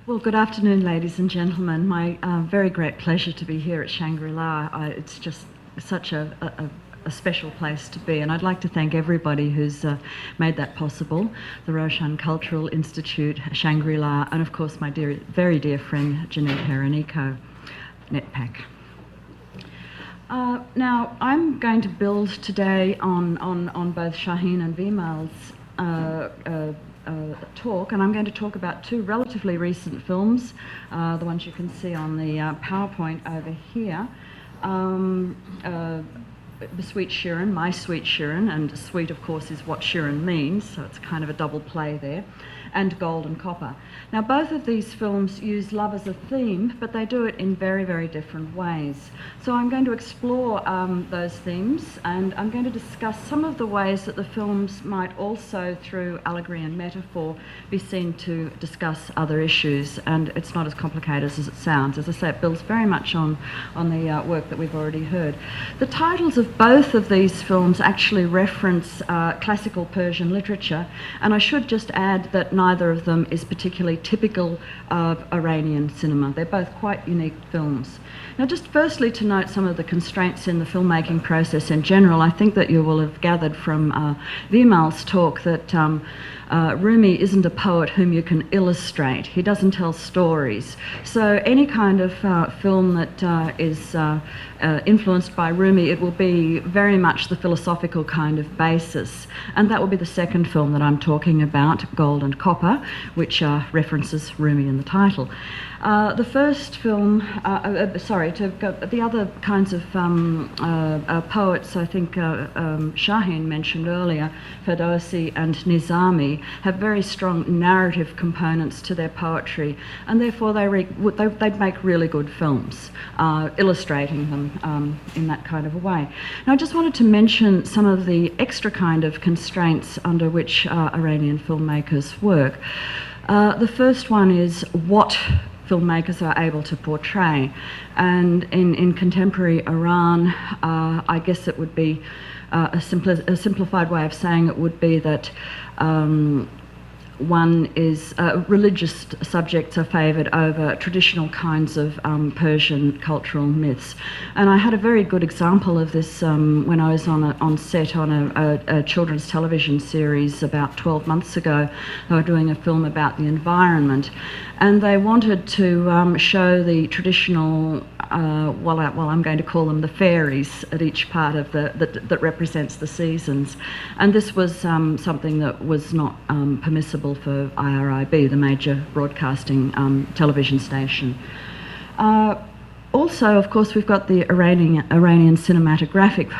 Well, good afternoon, ladies and gentlemen. My very great pleasure to be here at Shangri. It's just such a special place to be, and I'd like to thank everybody who's made that possible. The Roshan Cultural Institute, Shangri-La, and of course my very dear friend Jeanette Heronico, NetPack. Now, I'm going to build today on both Shaheen and Vimal's talk, and I'm going to talk about two relatively recent films, the ones you can see on the PowerPoint over here. The Sweet Shirin, My Sweet Shirin, and sweet of course is what Shirin means, so it's kind of a double play there, and Gold and Copper. Now both of these films use love as a theme, but they do it in very, very different ways. So I'm going to explore those themes, and I'm going to discuss some of the ways that the films might also, through allegory and metaphor, be seen to discuss other issues, and it's not as complicated as it sounds. As I say, it builds very much on the work that we've already heard. The titles of both of these films actually reference classical Persian literature, and I should just add that neither of them is particularly typical of Iranian cinema. They're both quite unique films. Now, just firstly to note some of the constraints in the filmmaking process in general, I think that you will have gathered from Vimal's talk that Rumi isn't a poet whom you can illustrate. He doesn't tell stories. So any kind of film that is influenced by Rumi, it will be very much the philosophical kind of basis. And that will be the second film that I'm talking about, Gold and Copper, which references Rumi in the title. The first film, the other kinds of poets, I think Shaheen mentioned earlier, Ferdowsi and Nizami, have very strong narrative components to their poetry, and therefore they'd make really good films, illustrating them in that kind of a way. Now, I just wanted to mention some of the extra kind of constraints under which Iranian filmmakers work. The first one is what filmmakers are able to portray, and in contemporary Iran, I guess it would be a simplified way of saying it would be that one is religious subjects are favoured over traditional kinds of Persian cultural myths. And I had a very good example of this when I was on set on a children's television series about 12 months ago. They were doing a film about the environment, and they wanted to show the traditional, well, I'm going to call them the fairies at each part of that represents the seasons. And this was something that was not permissible for IRIB, the major broadcasting television station. Also, of course, we've got the Iranian cinematographic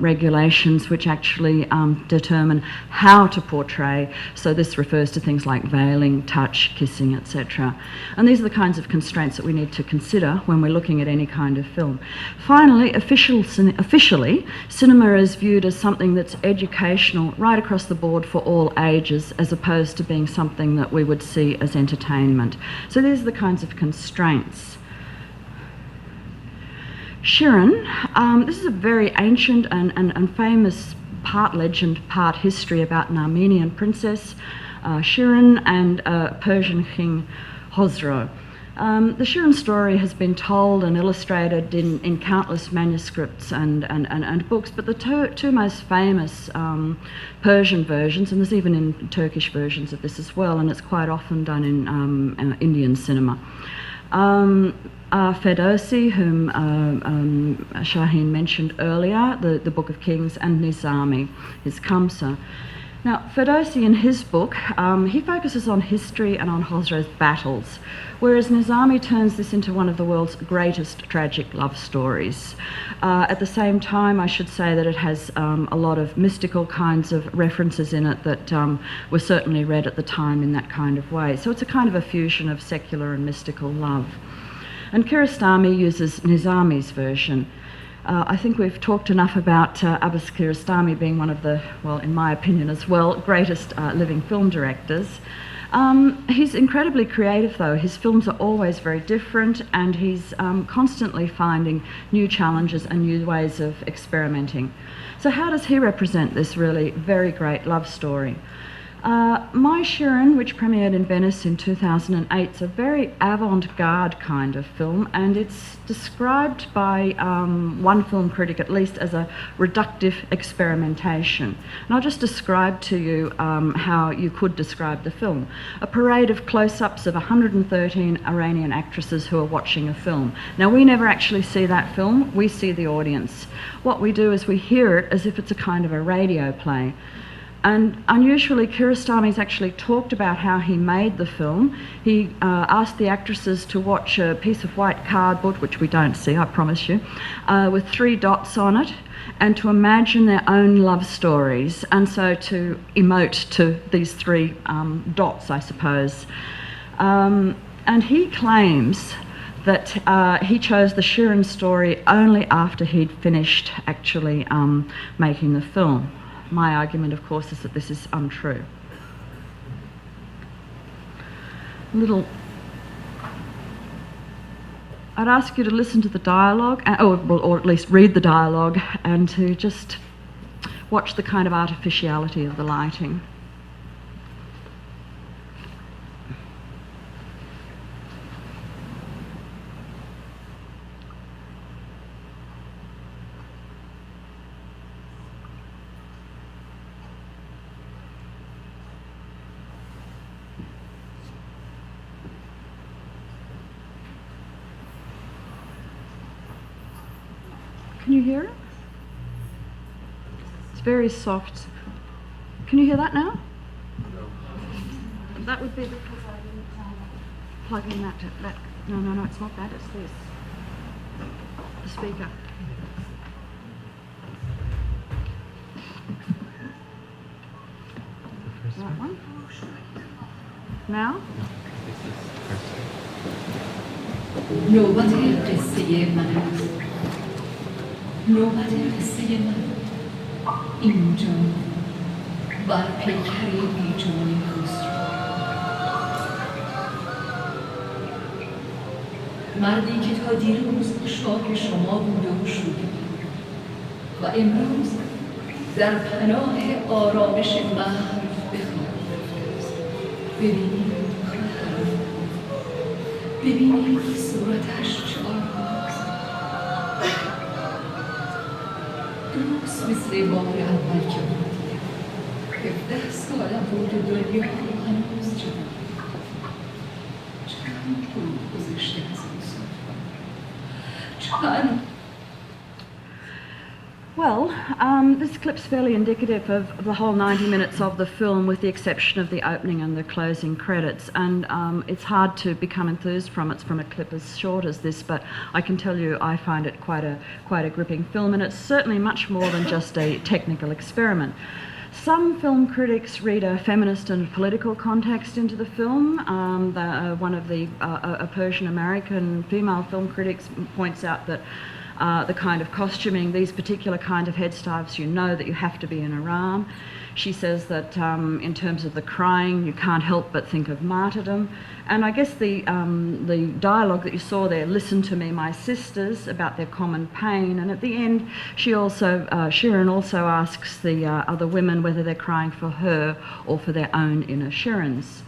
regulations, which actually determine how to portray. So this refers to things like veiling, touch, kissing, etc. And these are the kinds of constraints that we need to consider when we're looking at any kind of film. Finally, officially, cinema is viewed as something that's educational right across the board for all ages, as opposed to being something that we would see as entertainment. So these are the kinds of constraints. Shirin, this is a very ancient and famous part legend, part history about an Armenian princess, Shirin, and Persian king Khosrow. The Shirin story has been told and illustrated in countless manuscripts and books, but the two most famous Persian versions, and there's even in Turkish versions of this as well, and it's quite often done in Indian cinema. Ferdowsi, whom Shaheen mentioned earlier, the Book of Kings, and Nizami, his Kamsa. Now, Ferdowsi, in his book, he focuses on history and on Khosrow's battles, whereas Nizami turns this into one of the world's greatest tragic love stories. At the same time, I should say that it has a lot of mystical kinds of references in it that were certainly read at the time in that kind of way. So it's a kind of a fusion of secular and mystical love. And Kiarostami uses Nizami's version. I think we've talked enough about Abbas Kiarostami being one of the, well, in my opinion as well, greatest living film directors. He's incredibly creative, though. His films are always very different, and he's constantly finding new challenges and new ways of experimenting. So how does he represent this really very great love story? My Shirin, which premiered in Venice in 2008, is a very avant-garde kind of film, and it's described by one film critic at least as a reductive experimentation. And I'll just describe to you how you could describe the film. A parade of close-ups of 113 Iranian actresses who are watching a film. Now, we never actually see that film, we see the audience. What we do is we hear it as if it's a kind of a radio play. And unusually, Kiarostami's actually talked about how he made the film. He asked the actresses to watch a piece of white cardboard, which we don't see, I promise you, with 3 dots on it, and to imagine their own love stories, and so to emote to these 3 dots, I suppose. And he claims that he chose the Shirin story only after he'd finished actually making the film. My argument, of course, is that this is untrue. I'd ask you to listen to the dialogue, or at least read the dialogue, and to just watch the kind of artificiality of the lighting. Can you hear it? It's very soft. Can you hear that now? No. That would be because I didn't plug in that. No, it's not that, it's this. The speaker. That one? Now? نوبت قصه من است. نوبت قصه من اینجا بر پیکر بیجان خسرو. مردی که تا دیروز شاه شما بوده و شده و امروز در پناه آرامش محو ببینید ببینید صورتش چهارهاست. درست مثل بار اول که بودیم 17 سالم بود دنیا هنوز چند روز گذشته از این چند. Well, this clip's fairly indicative of the whole 90 minutes of the film, with the exception of the opening and the closing credits. And it's hard to become enthused from it from a clip as short as this, but I can tell you I find it quite a gripping film, and it's certainly much more than just a technical experiment. Some film critics read a feminist and political context into the film. One of a Persian American female film critics points out that the kind of costuming, these particular kind of headstyles, you know that you have to be in Iran. She says that in terms of the crying, you can't help but think of martyrdom. And I guess the dialogue that you saw there, "Listen to me, my sisters," about their common pain. And at the end, Shirin also asks the other women whether they're crying for her or for their own inner Shirins.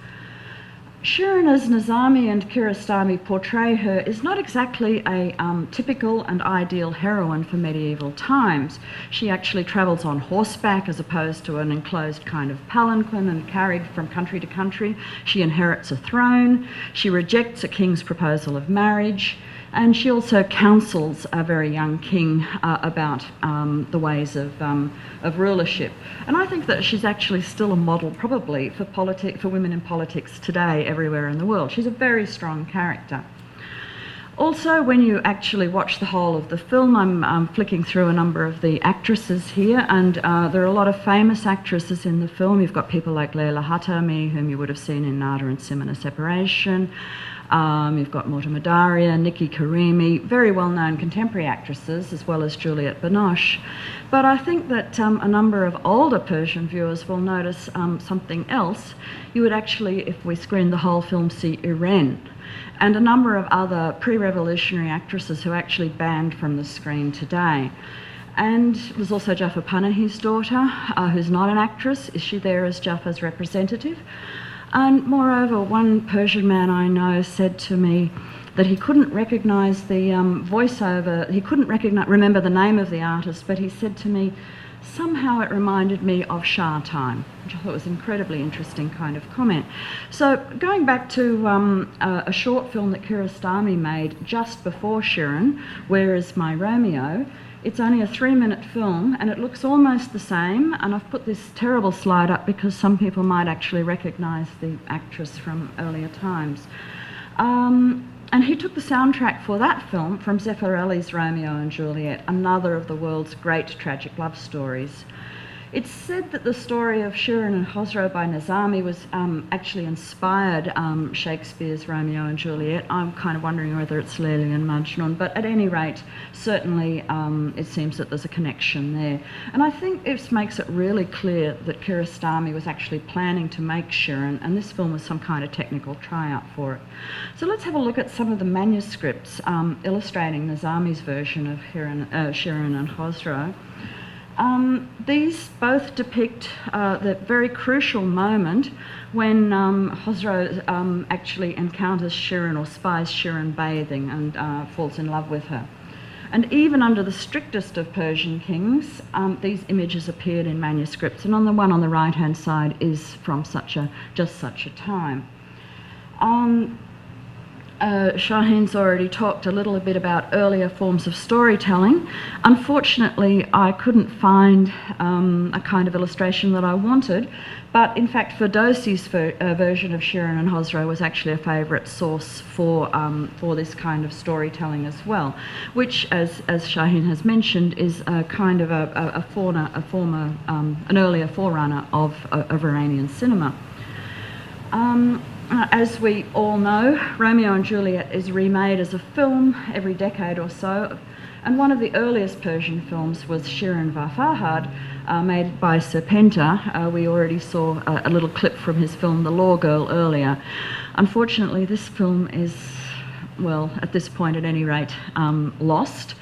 Shirin, as Nizami and Kiarostami portray her, is not exactly a typical and ideal heroine for medieval times. She actually travels on horseback as opposed to an enclosed kind of palanquin and carried from country to country. She inherits a throne. She rejects a king's proposal of marriage. And she also counsels a very young king about the ways of rulership. And I think that she's actually still a model, probably, for women in politics today, everywhere in the world. She's a very strong character. Also, when you actually watch the whole of the film, I'm flicking through a number of the actresses here, and there are a lot of famous actresses in the film. You've got people like Leila Hatami, whom you would have seen in Nada and Simona Separation. You've got Mortimer Daria, Nikki Karimi, very well-known contemporary actresses, as well as Juliette Binoche. But I think that a number of older Persian viewers will notice something else. You would actually, if we screen the whole film, see Irene and a number of other pre-revolutionary actresses who are actually banned from the screen today. And there's also Jafar Panahi's daughter, who's not an actress. Is she there as Jafar's representative? And moreover, one Persian man I know said to me that he couldn't recognise the voiceover, he couldn't remember the name of the artist, but he said to me, somehow it reminded me of Shah time, which I thought was an incredibly interesting kind of comment. So going back to a short film that Kiarostami made just before Shirin, Where Is My Romeo? It's only a 3-minute film and it looks almost the same, and I've put this terrible slide up because some people might actually recognise the actress from earlier times. And he took the soundtrack for that film from Zeffirelli's Romeo and Juliet, another of the world's great tragic love stories. It's said that the story of Shirin and Khosrow by Nizami was actually inspired Shakespeare's Romeo and Juliet. I'm kind of wondering whether it's Leila and Majnun, but at any rate, certainly it seems that there's a connection there. And I think this makes it really clear that Kiarostami was actually planning to make Shirin, and this film was some kind of technical tryout for it. So let's have a look at some of the manuscripts illustrating Nizami's version of Shirin and Khosrow. These both depict the very crucial moment when Khosrow actually encounters Shirin or spies Shirin bathing and falls in love with her. And even under the strictest of Persian kings, these images appeared in manuscripts, and on the one on the right-hand side is from just such a time. Shahin's already talked a little bit about earlier forms of storytelling. Unfortunately, I couldn't find a kind of illustration that I wanted, but in fact Ferdowsi's version of Shirin and Khosrow was actually a favourite source for this kind of storytelling as well, which, as Shahin has mentioned, is a kind of an earlier forerunner of Iranian cinema. As we all know, Romeo and Juliet is remade as a film every decade or so, and one of the earliest Persian films was Shirin va Farhad, made by Serpenta. We already saw a little clip from his film The Law Girl earlier. Unfortunately, this film is, well, at this point at any rate, lost.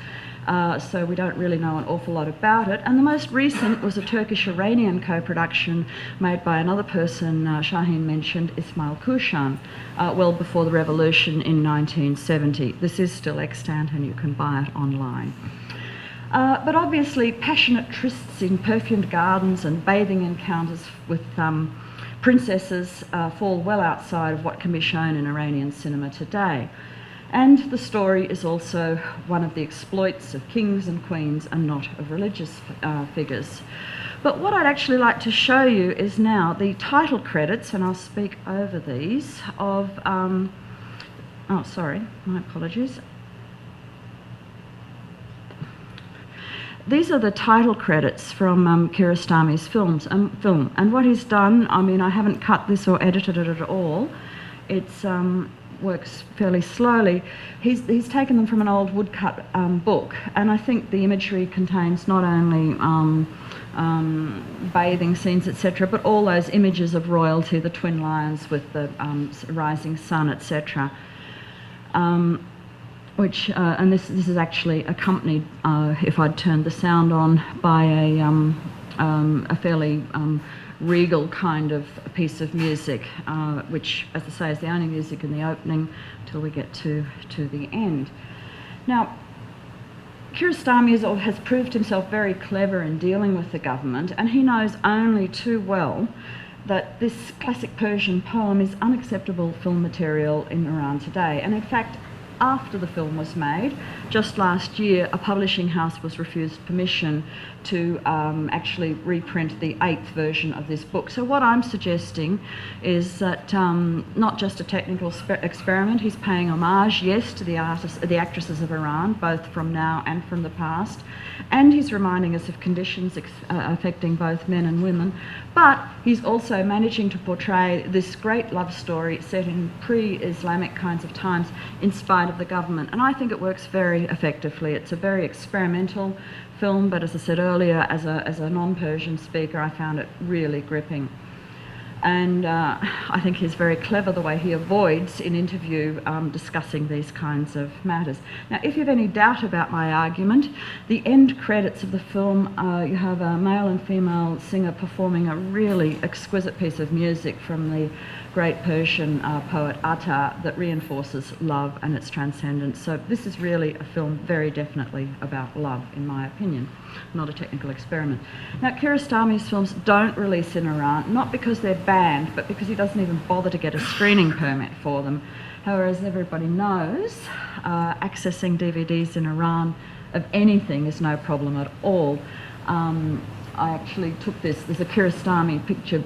So we don't really know an awful lot about it. And the most recent was a Turkish-Iranian co-production made by another person Shahin mentioned, Ismail Kushan, well before the revolution in 1970. This is still extant and you can buy it online. But obviously passionate trysts in perfumed gardens and bathing encounters with princesses fall well outside of what can be shown in Iranian cinema today. And the story is also one of the exploits of kings and queens and not of religious figures. But what I'd actually like to show you is now the title credits, and I'll speak over these, of, oh sorry, my apologies. These are the title credits from Kiarostami's film. And what he's done, I mean, I haven't cut this or edited it at all. It's works fairly slowly. He's taken them from an old woodcut book, and I think the imagery contains not only bathing scenes, etc., but all those images of royalty, the twin lions with the rising sun, etc. Which and this is actually accompanied, if I'd turned the sound on, by a fairly regal kind of piece of music, which, as I say, is the only music in the opening till we get to the end. Now, Kiarostami has proved himself very clever in dealing with the government, and he knows only too well that this classic Persian poem is unacceptable film material in Iran today. And in fact, after the film was made, just last year, a publishing house was refused permission to actually reprint the 8th version of this book. So what I'm suggesting is that not just a technical experiment, he's paying homage, yes, to the actresses of Iran, both from now and from the past, and he's reminding us of conditions affecting both men and women, but he's also managing to portray this great love story set in pre-Islamic kinds of times in spite of the government. And I think it works very effectively. It's a very experimental film, but as I said earlier, as a non-Persian speaker, I found it really gripping. And I think he's very clever the way he avoids in interview discussing these kinds of matters. Now, if you have any doubt about my argument, the end credits of the film, you have a male and female singer performing a really exquisite piece of music from the great Persian poet Attar that reinforces love and its transcendence. So this is really a film very definitely about love, in my opinion, not a technical experiment. Now, Kiarostami's films don't release in Iran, not because they're banned, but because he doesn't even bother to get a screening permit for them. However, as everybody knows, accessing DVDs in Iran of anything is no problem at all. I actually took this, there's a Kiarostami picture,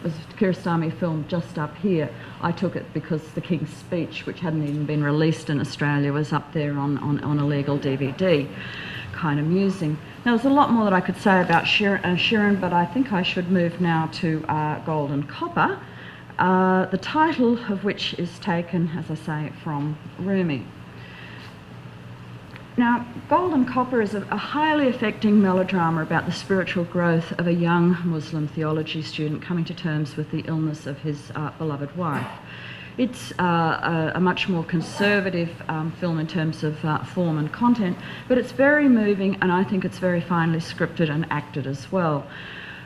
a Kiarostami film just up here. I took it because the King's Speech, which hadn't even been released in Australia, was up there on a legal DVD. Kind of amusing. Now, there's a lot more that I could say about Shirin, but I think I should move now to Gold and Copper, the title of which is taken, as I say, from Rumi. Now, Gold and Copper is a highly affecting melodrama about the spiritual growth of a young Muslim theology student coming to terms with the illness of his beloved wife. It's a much more conservative film in terms of form and content, but it's very moving, and I think it's very finely scripted and acted as well.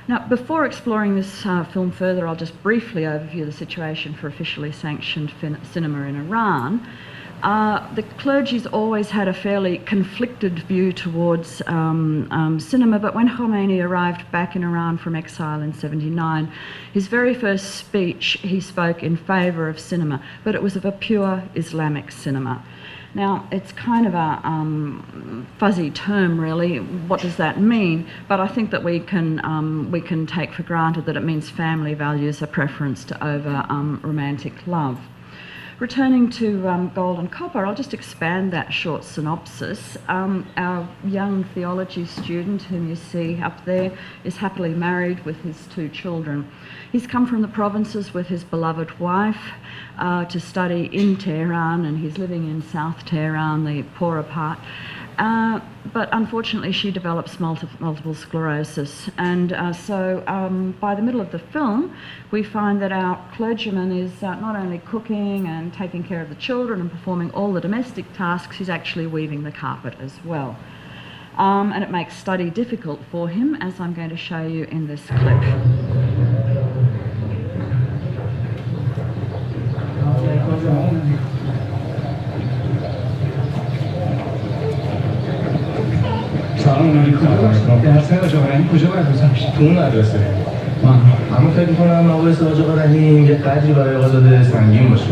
Now, before exploring this film further, I'll just briefly overview the situation for officially sanctioned cinema in Iran. The clergy's always had a fairly conflicted view towards cinema, but when Khomeini arrived back in Iran from exile in '79, his very first speech he spoke in favour of cinema, but it was of a pure Islamic cinema. Now, it's kind of a fuzzy term, really. What does that mean? But I think that we can take for granted that it means family values a preference to over romantic love. Returning to Gold and Copper, I'll just expand that short synopsis. Our young theology student, whom you see up there, is happily married with his 2 children. He's come from the provinces with his beloved wife to study in Tehran, and he's living in South Tehran, the poorer part. But unfortunately she develops multiple sclerosis, and so by the middle of the film we find that our clergyman is not only cooking and taking care of the children and performing all the domestic tasks, he's actually weaving the carpet as well. And it makes study difficult for him, as I'm going to show you in this clip. سلام علیکم. درس آقا رحیم کجا باید بزنش؟ تو اون مدرسه. اما فکر می‌کنم مقایسه آقا رحیم یه قدری برای آزاده سنگین باشه.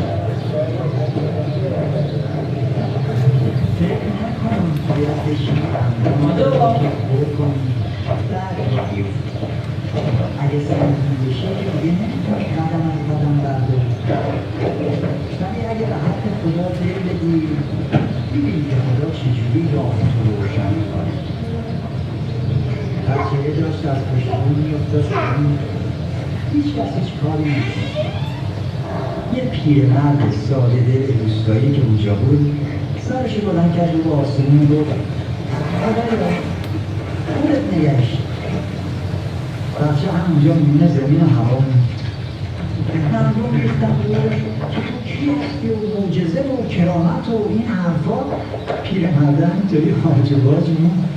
اگه سنگین بشه دیگه نمی‌تونی قدم از قدم برداری. ولی اگه به حق خدا دل بدی ببینی که خدا چجوری راه تو روشن می‌کنه. هرچه یه جاش از پشتون می‌افتاد کنی هیچ کس هیچ کاری نمی‌کنه. یه پیرمرد ساده دل روستایی که اونجا بود سرش بلند کرد و به آسمون گفت خدایا خودت نگهش بچه همونجا میونه زمین و هوا مردم ریختن که تو کی هستی و معجزه و کرامت و این حرفا. پیرمرد همینطوری خارج باز موند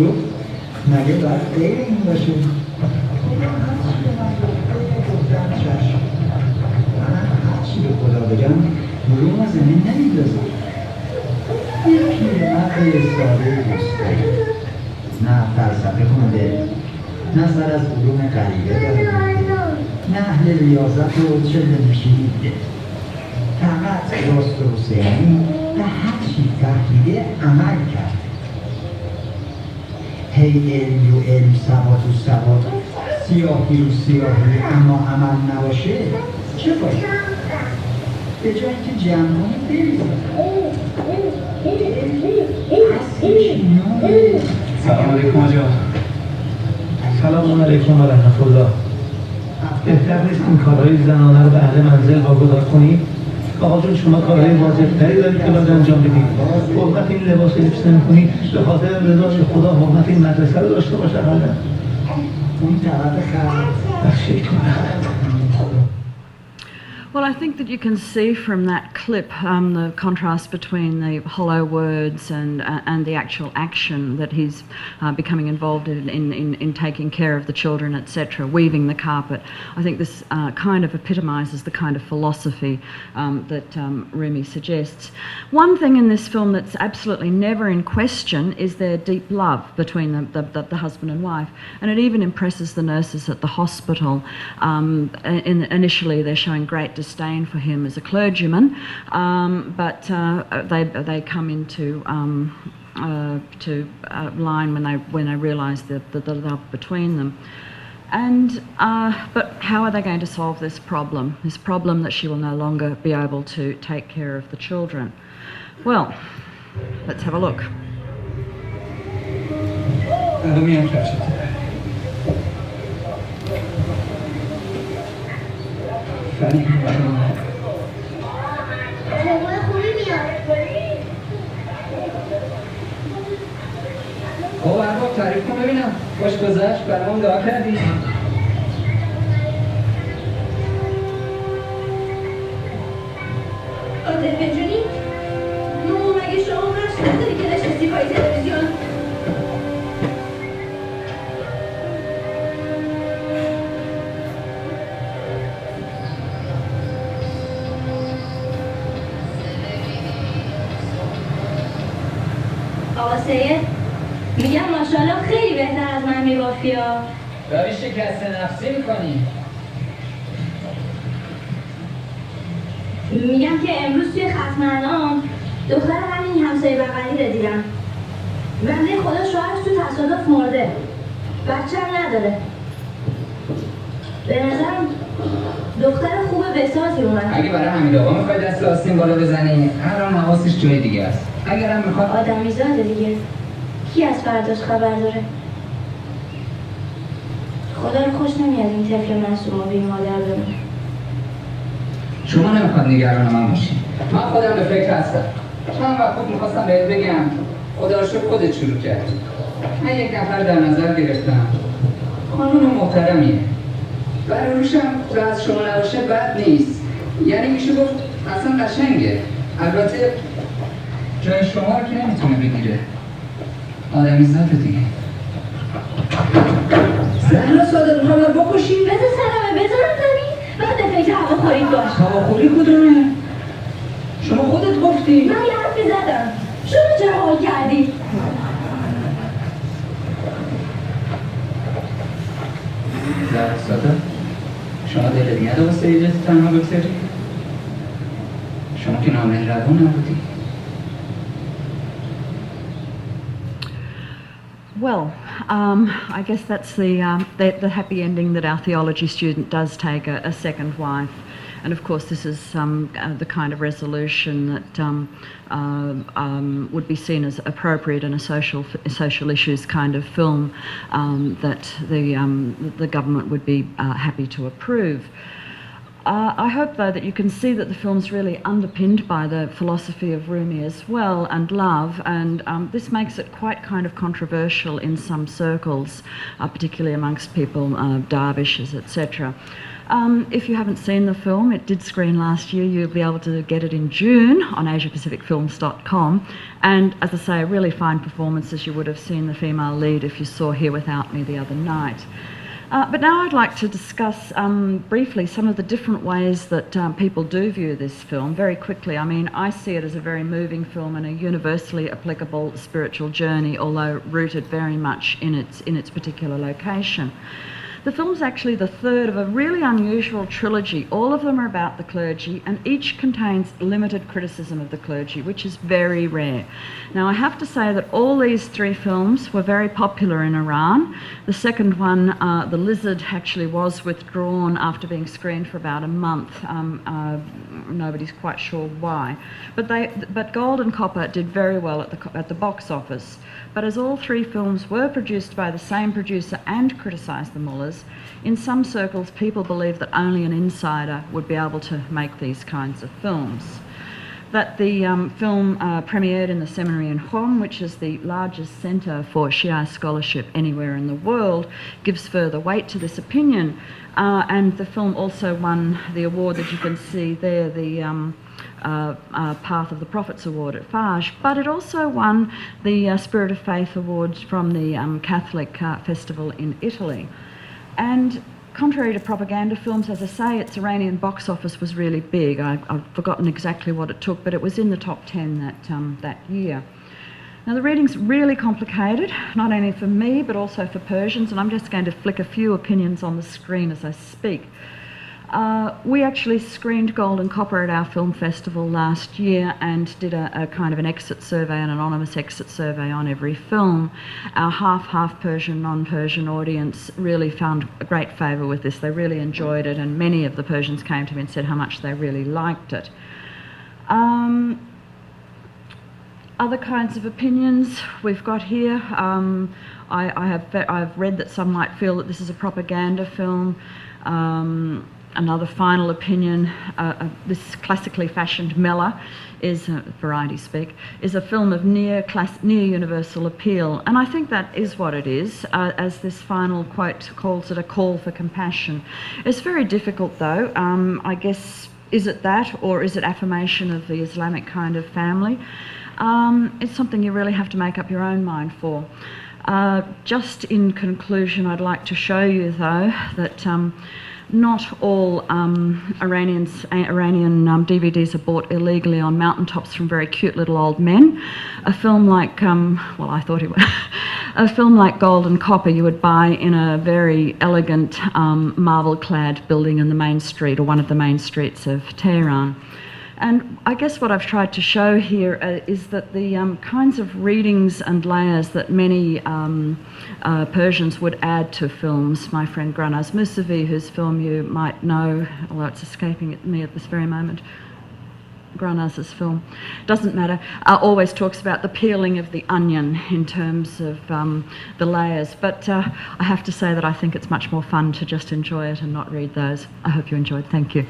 گفت مگه باید غیر این باشه؟ خدا هرچی به من گفتم چشم. من هرچی به خدا بگم بروم زمین نمیدازم. یه پیرمرد ساده روستایی نه فلسفه خونده، نه سر از علوم غریبه داره، نه اهل ریاضت و چه نمیشیده، فقط راست و حسینی و هرچی فهمیده عمل کرده. هی علمی و علم، ثبات و ثبات، سیاهی و سیاهی اما عمل نباشه چه باشه؟ به جای اینکه جمع کنی بریزه سلام علیکم آجا. سلام علیکم و رحمت الله. بهتر نیست این کارهای زنانه رو به اهل منزل واگذار کنید؟ آقا جون شما کارهای واجب‌تری دارید که باید انجام بدید. حرمت این لباس لبس نمی‌کنید به خاطر رضای خدا حرمت این مدرسه رو داشته باشه. حالا اون طرف خط بخشید کنم. Well, I think that you can see from that clip the contrast between the hollow words and the actual action that he's becoming involved in taking care of the children, etc., weaving the carpet. I think this kind of epitomises the kind of philosophy that Rumi suggests. One thing in this film that's absolutely never in question is their deep love between the husband and wife, and it even impresses the nurses at the hospital. Initially, they're showing great disdain for him as a clergyman, but they come into line when they realise the love between them. And but how are they going to solve this problem? This problem that she will no longer be able to take care of the children. Well, let's have a look. ارباب تعریف کن ببینم خوش گذشت برام دعا کردی عاطفه جونی مگه شما قرش نداری که نشستی پای تلویزیون آقا سید میگم ماشاءالله خیلی بهتر از من میبافی ها داری شکست نفسی میکنی میگم که امروز توی ختم انعام دختر همین همسایه بغلی رو دیدم بنده خدا شوهرش تو تصادف مرده بچه هم نداره به نظرم دختر خوب بسازی اومد اگه برای حمید آقا میخوای دست آستین بالا بزنی الان حواسش جای دیگه است اگرم میخواد آدمی زاده دیگه کی از فرداش خبر داره خدا رو خوش نمیاد این طفل معصوم رو بی مادر بمونه شما نمیخواد نگران من باشی من خودم به فکر هستم چند وقت بود میخواستم بهت بگم خدا رو شکر خودت شروع کردی من یک نفر در نظر گرفتم خانون محترمیه برای روشم تو از شما نباشه بد نیست یعنی میشه گفت اصلا قشنگه البته جای شما رو که نمیتونه بگیره آدمی ذات دیگه زهرا صادق میخوام بکشی بذار سلامه بذارم زمین بعد به فکر هواخوریت باش هواخوری کدومه؟ شما خودت گفتی من یه حرفی زدم شما چرا حال کردی؟ زهرا صادق شما دلت میاد واسه یه جز تنها بگذاری؟ شما که نامهربون نبودی Well, I guess that's the happy ending that our theology student does take a second wife. And of course this is the kind of resolution that would be seen as appropriate in a social issues kind of film that the government would be happy to approve. I hope, though, that you can see that the film's really underpinned by the philosophy of Rumi as well, and love, and this makes it quite kind of controversial in some circles, particularly amongst people, dervishes, etc. If you haven't seen the film, it did screen last year. You'll be able to get it in June on AsiaPacificFilms.com, and as I say, a really fine performance, as you would have seen the female lead if you saw Here Without Me the other night. But now I'd like to discuss briefly some of the different ways that people do view this film, very quickly. I mean, I see it as a very moving film and a universally applicable spiritual journey, although rooted very much in its particular location. The film's actually the third of a really unusual trilogy. All of them are about the clergy, and each contains limited criticism of the clergy, which is very rare. Now, I have to say that all these three films were very popular in Iran. The second one, The Lizard, actually was withdrawn after being screened for about a month. Nobody's quite sure why. But Gold and Copper did very well at the box office. But as all three films were produced by the same producer and criticised the mullahs, in some circles people believe that only an insider would be able to make these kinds of films. that the film premiered in the seminary in Qom, which is the largest centre for Shia scholarship anywhere in the world, gives further weight to this opinion. And the film also won the award that you can see there, the Path of the Prophets Award at Faj, but it also won the Spirit of Faith Award from the Catholic Festival in Italy. And contrary to propaganda films, as I say, its Iranian box office was really big. I've forgotten exactly what it took, but it was in the top 10 that year. Now the reading's really complicated, not only for me but also for Persians, and I'm just going to flick a few opinions on the screen as I speak. We actually screened Gold and Copper at our film festival last year and did a kind of an exit survey, an anonymous exit survey on every film. Our half Persian, non-Persian audience really found a great favour with this. They really enjoyed it, and many of the Persians came to me and said how much they really liked it. Other kinds of opinions we've got here. I've read that some might feel that this is a propaganda film. Another final opinion, this classically fashioned Mela is, variety speak, is a film of near universal appeal. And I think that is what it is, as this final quote calls it, a call for compassion. It's very difficult though. I guess, is it that, or is it affirmation of the Islamic kind of family? It's something you really have to make up your own mind for. Just in conclusion, I'd like to show you though that not all Iranian DVDs are bought illegally on mountaintops from very cute little old men. A film like, well, I thought it was, a film like Gold and Copper you would buy in a very elegant marble-clad building in the main street, or one of the main streets of Tehran. And I guess what I've tried to show here is that the kinds of readings and layers that many Persians would add to films, my friend Granaz Musavi, whose film you might know, although it's escaping me at this very moment, Granaz's film, doesn't matter, always talks about the peeling of the onion in terms of the layers. But I have to say that I think it's much more fun to just enjoy it and not read those. I hope you enjoyed. Thank you.